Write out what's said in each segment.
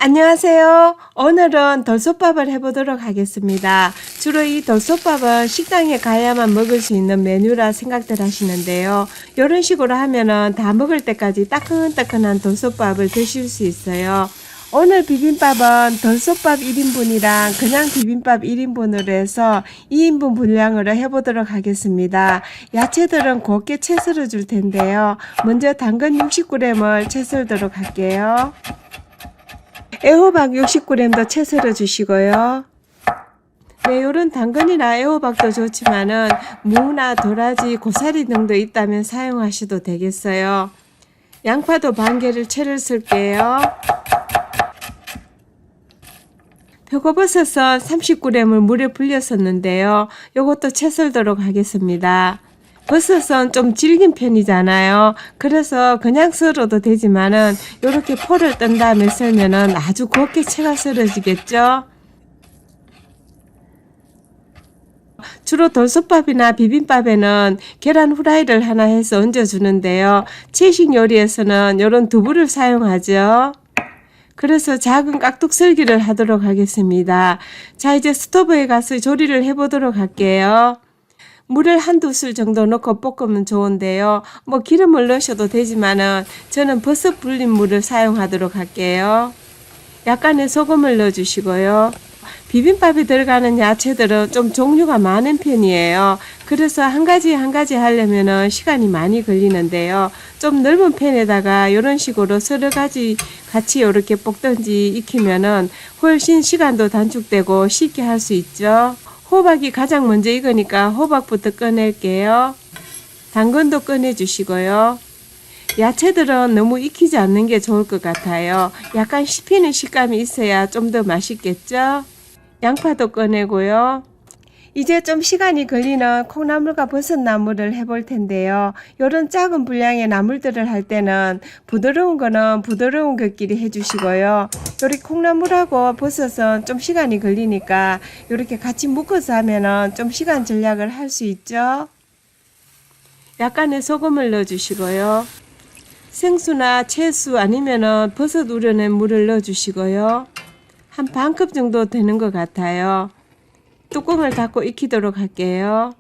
안녕하세요. 오늘은 돌솥밥을 해보도록 하겠습니다. 주로 이 돌솥밥은 식당에 가야만 먹을 수 있는 메뉴라 생각들 하시는데요. 이런 식으로 하면은 다 먹을 때까지 따끈따끈한 돌솥밥을 드실 수 있어요. 오늘 비빔밥은 돌솥밥 1인분이랑 그냥 비빔밥 1인분으로 해서 2인분 분량으로 해보도록 하겠습니다. 야채들은 곱게 채 썰어 줄 텐데요. 먼저 당근 60g을 채 썰도록 할게요. 애호박 60g도 채 썰어 주시고요. 네, 요런 당근이나 애호박도 좋지만은 무나 도라지, 고사리 등도 있다면 사용하셔도 되겠어요. 양파도 반 개를 채를 썰게요. 표고버섯은 30g을 물에 불렸었는데요. 요것도 채 썰도록 하겠습니다. 버섯은 좀 질긴 편이잖아요. 그래서 그냥 썰어도 되지만은 요렇게 포를 뜬 다음에 썰면은 아주 곱게 채가 썰어지겠죠. 주로 돌솥밥이나 비빔밥에는 계란 후라이를 하나 해서 얹어 주는데요. 채식 요리에서는 요런 두부를 사용하죠. 그래서 작은 깍둑 썰기를 하도록 하겠습니다. 자, 이제 스토브에 가서 조리를 해보도록 할게요. 물을 한두 술 정도 넣고 볶으면 좋은데요. 뭐 기름을 넣으셔도 되지만은 저는 버섯 불린 물을 사용하도록 할게요. 약간의 소금을 넣어주시고요. 비빔밥에 들어가는 야채들은 좀 종류가 많은 편이에요. 그래서 한 가지 하려면은 시간이 많이 걸리는데요. 좀 넓은 팬에다가 이런 식으로 서너 가지 같이 이렇게 볶든지 익히면은 훨씬 시간도 단축되고 쉽게 할 수 있죠. 호박이 가장 먼저 익으니까 호박부터 꺼낼게요. 당근도 꺼내주시고요. 야채들은 너무 익히지 않는 게 좋을 것 같아요. 약간 씹히는 식감이 있어야 좀 더 맛있겠죠? 양파도 꺼내고요. 이제 좀 시간이 걸리는 콩나물과 버섯나물을 해볼 텐데요. 요런 작은 분량의 나물들을 할 때는 부드러운 거는 부드러운 것끼리 해주시고요. 요리 콩나물하고 버섯은 좀 시간이 걸리니까 요렇게 같이 묶어서 하면은 좀 시간 절약을 할 수 있죠. 약간의 소금을 넣어주시고요. 생수나 채수 아니면은 버섯 우려낸 물을 넣어주시고요. 한 반컵 정도 되는 것 같아요. 뚜껑을 닫고 익히도록 할게요.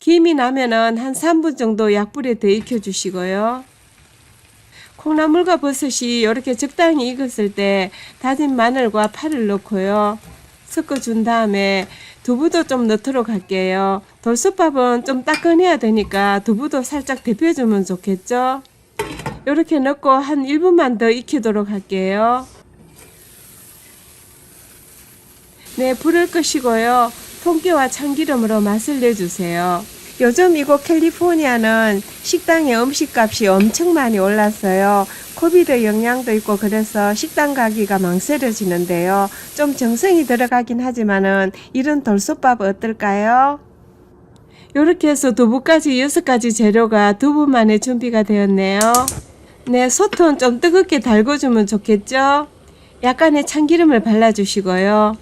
김이 나면은 한 3분 정도 약불에 더 익혀주시고요. 콩나물과 버섯이 이렇게 적당히 익었을 때 다진 마늘과 파를 넣고요. 섞어준 다음에 두부도 좀 넣도록 할게요. 돌솥밥은 좀 따끈해야 되니까 두부도 살짝 데펴주면 좋겠죠. 이렇게 넣고 한 1분만 더 익히도록 할게요. 네, 불을 끄시고요. 통깨와 참기름으로 맛을 내주세요. 요즘 이곳 캘리포니아는 식당의 음식값이 엄청 많이 올랐어요. 코비드 영향도 있고 그래서 식당 가기가 망설여지는데요. 좀 정성이 들어가긴 하지만은 이런 돌솥밥 어떨까요? 이렇게 해서 두부까지 6가지 재료가 2분 만에 준비가 되었네요. 네, 솥은 좀 뜨겁게 달궈주면 좋겠죠? 약간의 참기름을 발라주시고요.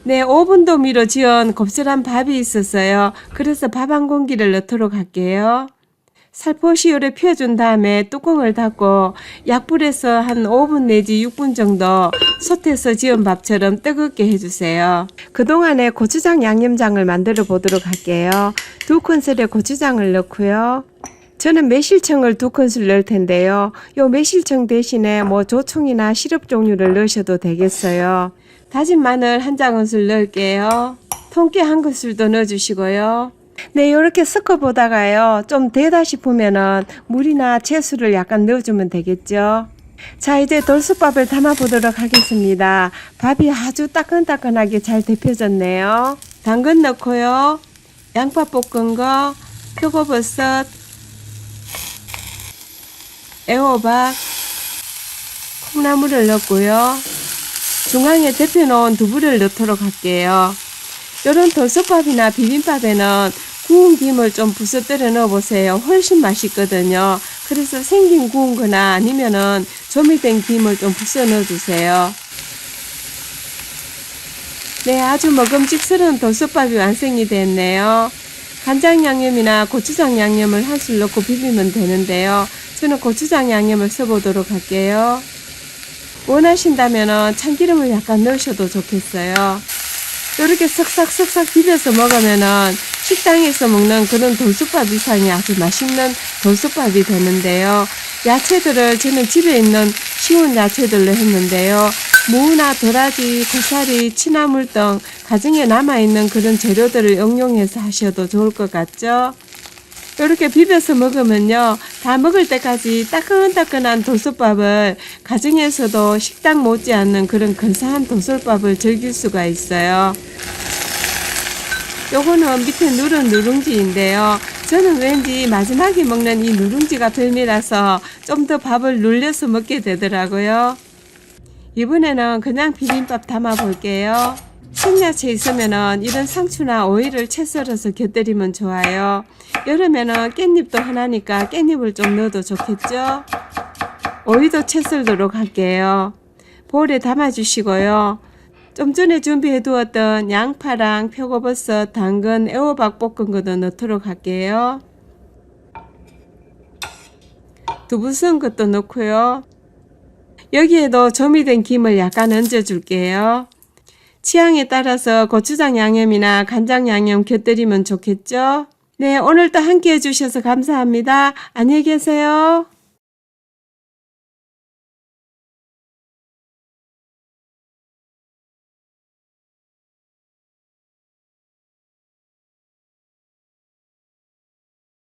네, 오븐 도미로 지은 곱슬한 밥이 있었어요. 그래서 밥 한 공기를 넣도록 할게요. 살포시 요래 펴준 다음에 뚜껑을 닫고 약불에서 한 5분 내지 6분 정도 솥에서 지은 밥처럼 뜨겁게 해주세요. 그동안에 고추장 양념장을 만들어 보도록 할게요. 2큰술의 고추장을 넣고요. 저는 매실청을 2큰술 넣을 텐데요. 요 매실청 대신에 뭐 조청이나 시럽 종류를 넣으셔도 되겠어요. 다진 마늘 한 장큰술 넣을게요. 통깨 한 큰술도 넣어주시고요. 네, 이렇게 섞어 보다가요. 좀 되다 싶으면은 물이나 채수를 약간 넣어주면 되겠죠. 자, 이제 돌솥밥을 담아 보도록 하겠습니다. 밥이 아주 따끈따끈하게 잘 데펴졌네요. 당근 넣고요. 양파 볶은 거, 표고버섯, 애호박, 콩나물을 넣고요. 중앙에 데펴놓은 두부를 넣도록 할게요. 이런 돌솥밥이나 비빔밥에는 구운 김을 좀 부서뜨려 넣어보세요. 훨씬 맛있거든요. 그래서 생김 구운 거나 아니면은 조미된 김을 좀 부숴 넣어주세요. 네, 아주 먹음직스러운 돌솥밥이 완성이 됐네요. 간장 양념이나 고추장 양념을 한 술 넣고 비비면 되는데요. 저는 고추장 양념을 써보도록 할게요. 원하신다면 참기름을 약간 넣으셔도 좋겠어요. 이렇게 석삭석삭 비벼서 먹으면은 식당에서 먹는 그런 돌솥밥 이상이 아주 맛있는 돌솥밥이 되는데요. 야채들을 저는 집에 있는 쉬운 야채들로 했는데요. 무나 도라지, 고사리, 취나물 등 가정에 남아있는 그런 재료들을 응용해서 하셔도 좋을 것 같죠? 이렇게 비벼서 먹으면요, 다 먹을 때까지 따끈따끈한 돌솥밥을 가정에서도 식당 못지않는 그런 근사한 돌솥밥을 즐길 수가 있어요. 요거는 밑에 누른 누룽지인데요. 저는 왠지 마지막에 먹는 이 누룽지가 별미라서 좀 더 밥을 눌려서 먹게 되더라고요. 이번에는 그냥 비빔밥 담아 볼게요. 생야채 있으면은 이런 상추나 오이를 채 썰어서 곁들이면 좋아요. 여름에는 깻잎도 하나니까 깻잎을 좀 넣어도 좋겠죠? 오이도 채 썰도록 할게요. 볼에 담아 주시고요. 좀 전에 준비해 두었던 양파랑 표고버섯, 당근, 애호박 볶은 것도 넣도록 할게요. 두부 썬 것도 넣고요. 여기에도 조미된 김을 약간 얹어 줄게요. 취향에 따라서 고추장 양념이나 간장 양념 곁들이면 좋겠죠? 네, 오늘도 함께 해주셔서 감사합니다. 안녕히 계세요.